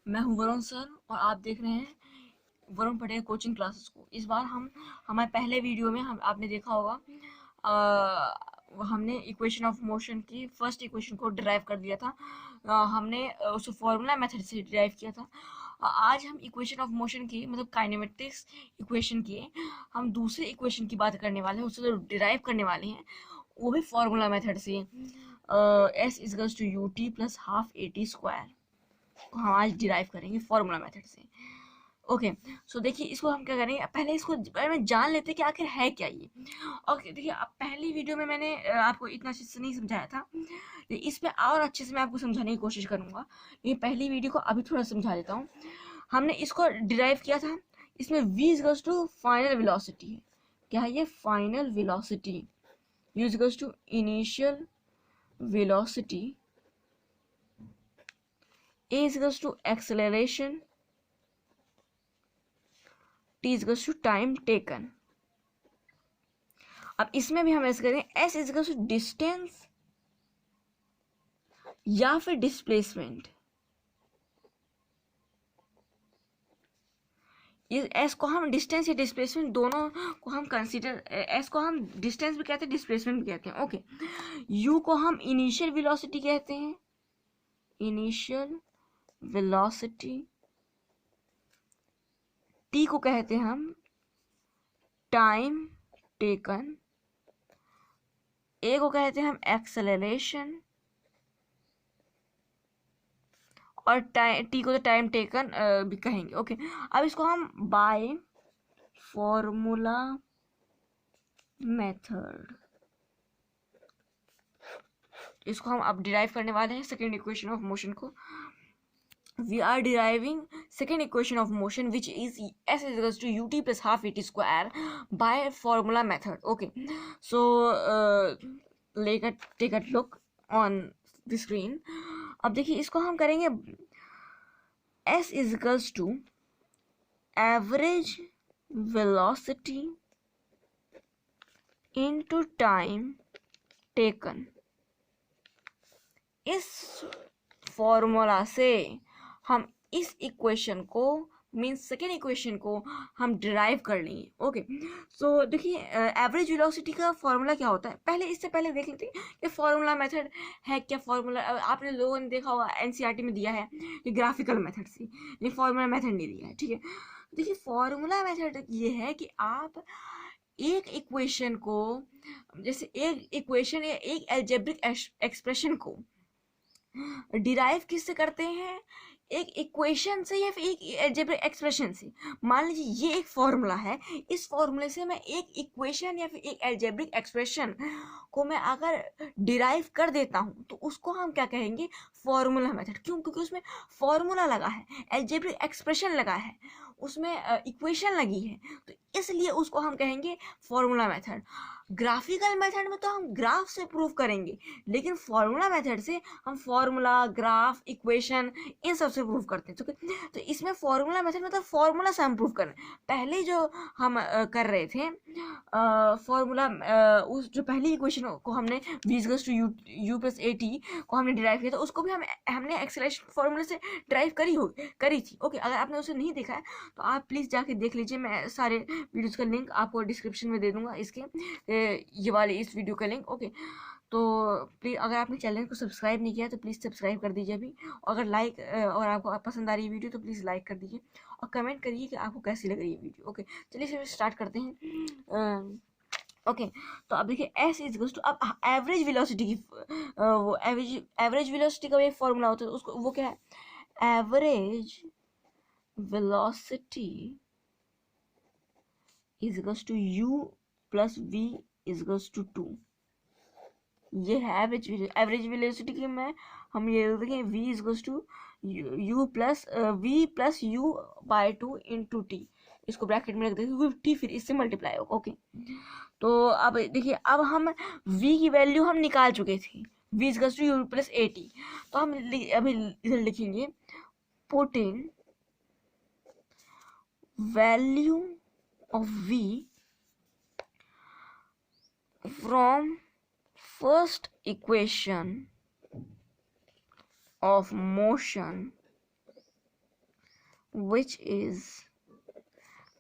मैं हूं वरुण सर और आप देख रहे हैं वरुण पटेल कोचिंग क्लासेस को। इस बार हम हमारे पहले वीडियो में हम आपने देखा होगा हमने इक्वेशन ऑफ मोशन की फर्स्ट इक्वेशन को डिराइव कर दिया था। हमने उसे फॉर्मूला मेथड से डिराइव किया था। आज हम इक्वेशन ऑफ मोशन की मतलब काइनेमेटिक्स इक्वेशन की हम दूसरे इक्वेशन की बात करने वाले हैं, उससे जो डिराइव करने वाले हैं वो भी फॉर्मूला मेथड से। S equals to U T plus half A T square को हम आज डिराइव करेंगे फॉर्मूला मेथड से। ओके सो देखिए इसको हम क्या करेंगे, पहले इसको बारे में जान लेते हैं कि आखिर है क्या ये। ओके देखिए अब पहली वीडियो में मैंने आपको इतना अच्छे से नहीं समझाया था, इसमें और अच्छे से मैं आपको समझाने की कोशिश करूंगा। ये पहली वीडियो को अभी थोड़ा समझा देता हूँ। हमने इसको डिराइव किया था, इसमें v equals to final velocity है। क्या है ये? Final velocity. u equals to initial velocity, a is equals to acceleration, t is equals to time taken। अब इसमें भी हम ऐसे करें s is equals to distance या फिर डिस्प्लेसमेंट। इस s को हम डिस्टेंस या डिस्प्लेसमेंट दोनों को हम कंसीडर, s को हम डिस्टेंस भी कहते हैं डिस्प्लेसमेंट भी कहते हैं। ओके u को हम इनिशियल वेलोसिटी कहते हैं, इनिशियल वेलोसिटी। t को कहते हैं हम टाइम टेकन, a को कहते हैं हम एक्सेलरेशन और टी को तो टाइम टेकन भी कहेंगे। ओके अब इसको हम बाय फॉर्मूला मेथड इसको हम अब डिराइव करने वाले हैं सेकेंड इक्वेशन ऑफ मोशन को। we are deriving second equation of motion which is s is equals to ut plus half at square by formula method। okay so take a look on the screen। अब देखिए इसको हम करेंगे s is equals to average velocity into time taken। इस formula से हम इस equation को मीन्स सेकेंड इक्वेशन को हम डिराइव कर लेंगे। ओके सो देखिए एवरेज वेलोसिटी का फॉर्मूला क्या होता है, पहले इससे पहले देख लेते हैं कि फॉर्मूला मेथड है क्या। फॉर्मूला आपने लोगों ने देखा होगा एनसीईआरटी में दिया है ये ग्राफिकल मेथड से, ये फॉर्मूला मेथड नहीं दिया है। ठीक है देखिए फॉर्मूला मेथड ये है कि आप एक इक्वेशन को, जैसे एक इक्वेशन या एक अलजेब्रिक एक्सप्रेशन को डिराइव किससे करते हैं, एक इक्वेशन से या फिर एक अलजेब्रिक एक्सप्रेशन से। मान लीजिए ये एक फॉर्मूला है, इस फॉर्मूले से मैं एक इक्वेशन या फिर एक अलजेब्रिक एक्सप्रेशन को मैं अगर डिराइव कर देता हूं तो उसको हम क्या कहेंगे, फॉर्मूला मेथड। क्यों? क्योंकि उसमें फॉर्मूला लगा है, अलजेब्रिक एक्सप्रेशन लगा है, उसमें इक्वेशन लगी है, तो इसलिए उसको हम कहेंगे फॉर्मूला मेथड। ग्राफिकल मेथड में तो हम ग्राफ से प्रूव करेंगे, लेकिन फॉर्मूला मेथड से हम फॉर्मूला, ग्राफ, इक्वेशन इन सब से प्रूव करते हैं। तो इसमें फॉर्मूला मेथड मतलब फॉर्मूला से हम प्रूव कर रहे हैं। पहले जो हम कर रहे थे फॉर्मूला, उस जो पहली इक्वेशन को हमने v equals to u plus A T को हमने डिराइव किया था, उसको भी हमने एक्सेलरेशन फॉर्मूला से डिराइव करी थी। ओके अगर आपने उसे नहीं देखा है तो आप प्लीज़ जाके देख लीजिए, मैं सारे वीडियोज़ का लिंक आपको डिस्क्रिप्शन में दे दूंगा, इसके ये वाले इस वीडियो का लिंक। ओके तो प्लीज़ अगर आपने चैनल को सब्सक्राइब नहीं किया तो प्लीज़ सब्सक्राइब कर दीजिए अभी, और अगर और आपको पसंद आ रही है वीडियो तो प्लीज़ लाइक कर दीजिए और कमेंट करिए कि आपको कैसी लग रही है वीडियो। ओके चलिए फिर स्टार्ट करते हैं। ओके तो अब देखिए s इज इक्वल्स टू, अब एवरेज वेलोसिटी की वो एवरेज वेलोसिटी का एक फॉर्मूला होता है, उसको वो क्या है, average velocity is equals to u plus v is equals to 2। ये है एवरेज वेलोसिटी की मैं हम ये देखें v is equals to u plus v plus u by 2 into T, इसको ब्रैकेट में रख देंगे टी फिर इससे मल्टीप्लाई होगा। ओके तो अब देखिए अब हम v की वैल्यू हम निकाल चुके थे, v is to u plus A T, तो हम अभी इधर लिखेंगे putting value of v from first equation of motion which is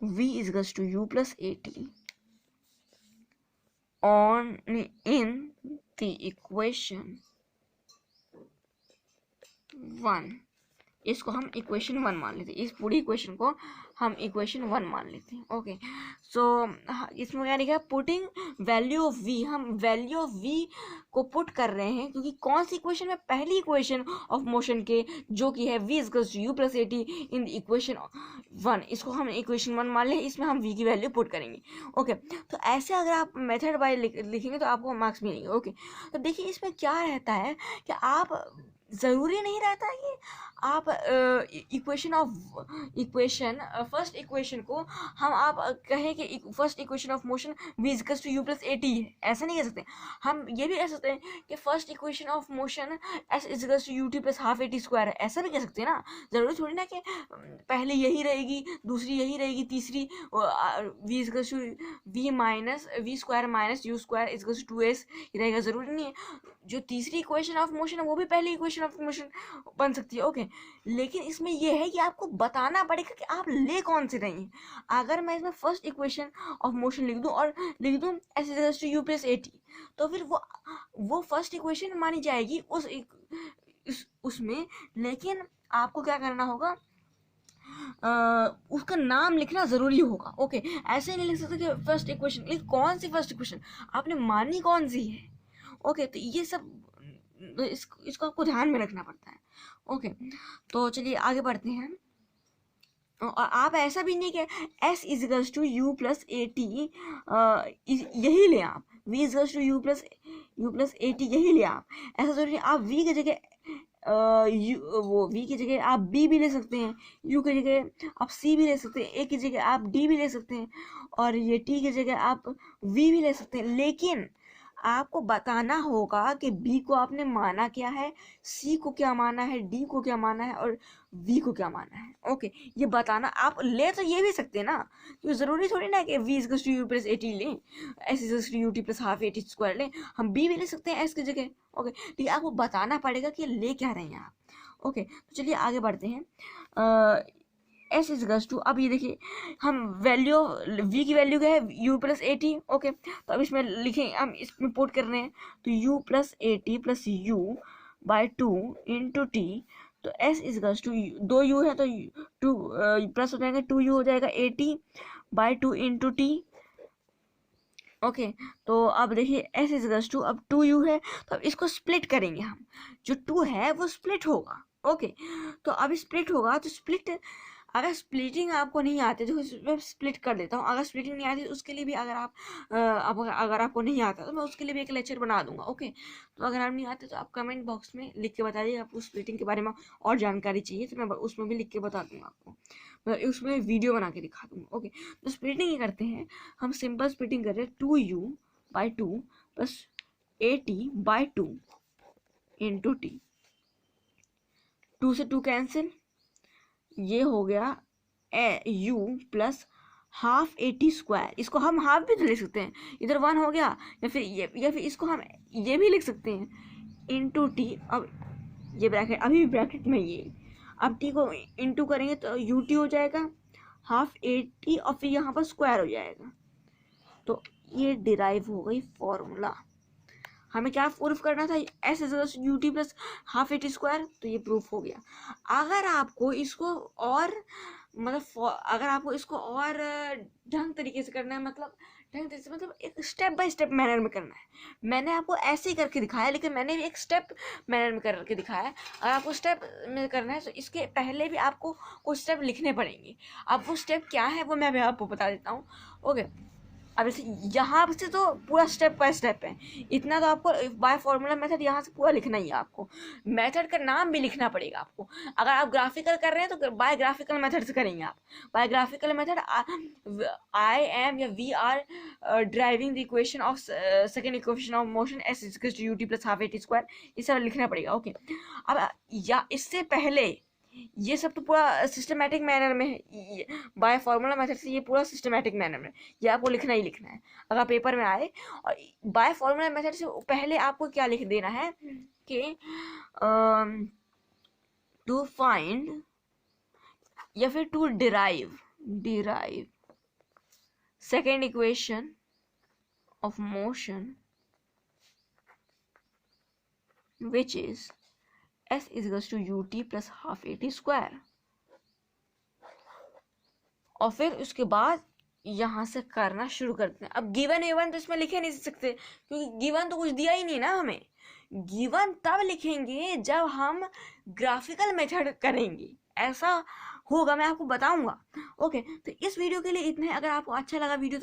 v is equals to u plus at on in the equation 1। इसको हम इक्वेशन 1 मान लेते हैं, इस पूरी इक्वेशन को हम इक्वेशन 1 मान लेते हैं। ओके, सो इसमें क्या लिखा है, पुटिंग वैल्यू ऑफ v, हम वैल्यू ऑफ v को पुट कर रहे हैं क्योंकि कौन सी इक्वेशन में, पहली इक्वेशन ऑफ मोशन के, जो कि है v equals to u plus at in the equation 1, इसको हम इक्वेशन 1 मान लें, इसमें हम v की वैल्यू पुट करेंगे। ओके, तो ऐसे अगर आप मेथड बाय लिखेंगे तो आपको मार्क्स मिलेंगे। ओके, तो देखिए इसमें क्या रहता है कि आप, ज़रूरी नहीं रहता कि आप फर्स्ट इक्वेशन को हम आप कहें कि first equation of motion v equals to u plus at है, ऐसा नहीं कह सकते। हम ये भी कह सकते हैं कि first equation of motion s equals to ut plus half at square है, ऐसा भी कह सकते हैं ना। ज़रूरी थोड़ी ना कि पहले यही रहेगी, दूसरी यही रहेगी, तीसरी v equals to v minus v square minus u square equals to 2s रहेगा, ज़रूरी नहीं है। जो तीसरी इक्वेशन ऑफ मोशन है वो भी पहली इक्वेशन ऑफ मोशन बन सकती है। ओके, लेकिन इसमें यह है कि आपको बताना पड़ेगा कि आप ले कौन से रही हैं। अगर मैं इसमें फर्स्ट इक्वेशन ऑफ मोशन लिख दूं और लिख दूं s equals to u plus at, तो फिर वो फर्स्ट इक्वेशन मानी जाएगी उसमें, लेकिन आपको क्या करना होगा, उसका नाम लिखना ज़रूरी होगा। ओके, ऐसे नहीं लिख सकते कि फर्स्ट इक्वेशन, लेकिन कौन सी फर्स्ट इक्वेशन आपने मानी कौन सी है। ओके, तो ये सब इसको आपको ध्यान में रखना पड़ता है। ओके, तो चलिए आगे बढ़ते हैं। और आप ऐसा भी नहीं कि s equals to U plus A T यही लें, आप v equals to U plus A T यही लें आप, ऐसा जरूरी नहीं। आप v की जगह v की जगह आप b भी ले सकते हैं, u की जगह आप c भी ले सकते हैं, a की जगह आप d भी ले सकते हैं, और ये t की जगह आप v भी ले सकते हैं। लेकिन आपको बताना होगा कि b को आपने माना क्या है, c को क्या माना है, d को क्या माना है और v को क्या माना है। ओके, ये बताना। आप ले तो ये भी सकते हैं ना, तो ज़रूरी थोड़ी ना कि v equals to u plus at लें, s equals to ut plus half at square लें, हम b भी ले सकते हैं s की जगह। ओके, तो ये आपको बताना पड़ेगा कि ले क्या रहे हैं आप। ओके, तो चलिए आगे बढ़ते हैं। s इज टू, अब ये देखिए हम वैल्यू v की वैल्यू क्या है, u plus A T. Okay, तो अब इसमें लिखें, हम इसमें पुट कर रहे हैं, तो u plus A T plus u by 2 into T, तो s इज टू, 2 u है तो 2 प्लस हो जाएगा, 2u हो जाएगा 80 बाई 2 इंटू टी। ओके, तो अब देखिए s इज टू, अब 2u है तो अब इसको स्प्लिट करेंगे हम, जो 2 है वो स्प्लिट होगा। ओके, तो अब स्प्लिट होगा, तो स्प्लिट, अगर स्प्लिटिंग आपको नहीं आती तो मैं स्प्लिट कर देता हूँ। अगर स्प्लिटिंग नहीं आती तो उसके लिए भी, अगर आपको नहीं आता तो मैं उसके लिए भी एक लेक्चर बना दूंगा। ओके, तो अगर आप नहीं आते तो आप कमेंट बॉक्स में लिख के बता दीजिए, आपको स्प्लिटिंग के बारे में और जानकारी चाहिए तो मैं उसमें भी लिख के बता दूंगा आपको, मैं उसमें वीडियो बना के दिखा दूंगा। ओके, तो स्प्लिटिंग ये करते हैं हम, सिंपल स्प्लिटिंग कर रहे हैं, 2u by 2 plus A T by 2 into T, 2 से 2 कैंसिल, ये हो गया u plus half A T square, इसको हम हाफ भी तो लिख सकते हैं, इधर 1 हो गया, या फिर इसको हम ये भी लिख सकते हैं इंटू टी। अब ये ब्रैकेट, अभी भी ब्रैकेट में ये, अब टी को इंटू करेंगे तो यू टी हो जाएगा हाफ ए टी, और फिर यहाँ पर स्क्वायर हो जाएगा। तो ये डिराइव हो गई फॉर्मूला। हमें क्या प्रूफ करना था, S is you T plus half A T square, तो ये प्रूफ हो गया। अगर आपको इसको और अगर आपको इसको और ढंग तरीके से करना है, ढंग तरीके से एक स्टेप बाय स्टेप मैनर में करना है, मैंने आपको ऐसे ही करके दिखाया, लेकिन मैंने भी एक स्टेप मैनर में करके दिखाया है। अगर आपको स्टेप में करना है तो इसके पहले भी आपको कुछ स्टेप लिखने पड़ेंगे। अब वो स्टेप क्या है वो मैं भी आपको बता देता हूँ। ओके, अब जैसे यहाँ से तो पूरा स्टेप बाय स्टेप है, इतना तो आपको बाय फॉर्मूला मेथड यहाँ से पूरा लिखना ही है। आपको मेथड का नाम भी लिखना पड़ेगा आपको। अगर आप ग्राफिकल कर रहे हैं तो बाय ग्राफिकल मेथड से करेंगे आप। By graphical method, I am या we are deriving the equation of second equation of motion S equals to U T plus half A T square, ये सब लिखना पड़ेगा। ओके, अब या इससे पहले ये सब तो पूरा सिस्टमेटिक मैनर में है, बाय फॉर्मूला मेथड से ये पूरा सिस्टमेटिक मैनर में, ये आपको लिखना ही लिखना है अगर पेपर में आए। और बाय फॉर्मूला मेथड से पहले आपको क्या लिख देना है कि टू फाइंड, या फिर to derive second equation of motion which is s is equals to ut plus half at square। और फिर उसके बाद यहाँ से करना शुरू करते हैं। अब गिवन एवन तो इसमें लिखे नहीं सकते क्योंकि गिवन तो कुछ दिया ही नहीं ना हमें। गिवन तब लिखेंगे जब हम ग्राफिकल मेथड करेंगे, ऐसा होगा, मैं आपको बताऊंगा। ओके, तो इस वीडियो के लिए इतना है। अगर आपको अच्छा लगा वीडियो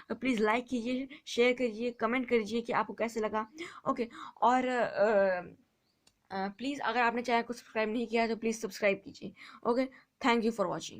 तो प्लीज़ लाइक कीजिए, शेयर कीजिए, कमेंट कीजिए कि आपको कैसे लगा। ओके, और प्लीज़ अगर आपने चैनल को सब्सक्राइब नहीं किया तो प्लीज़ सब्सक्राइब कीजिए। Okay, thank you for watching.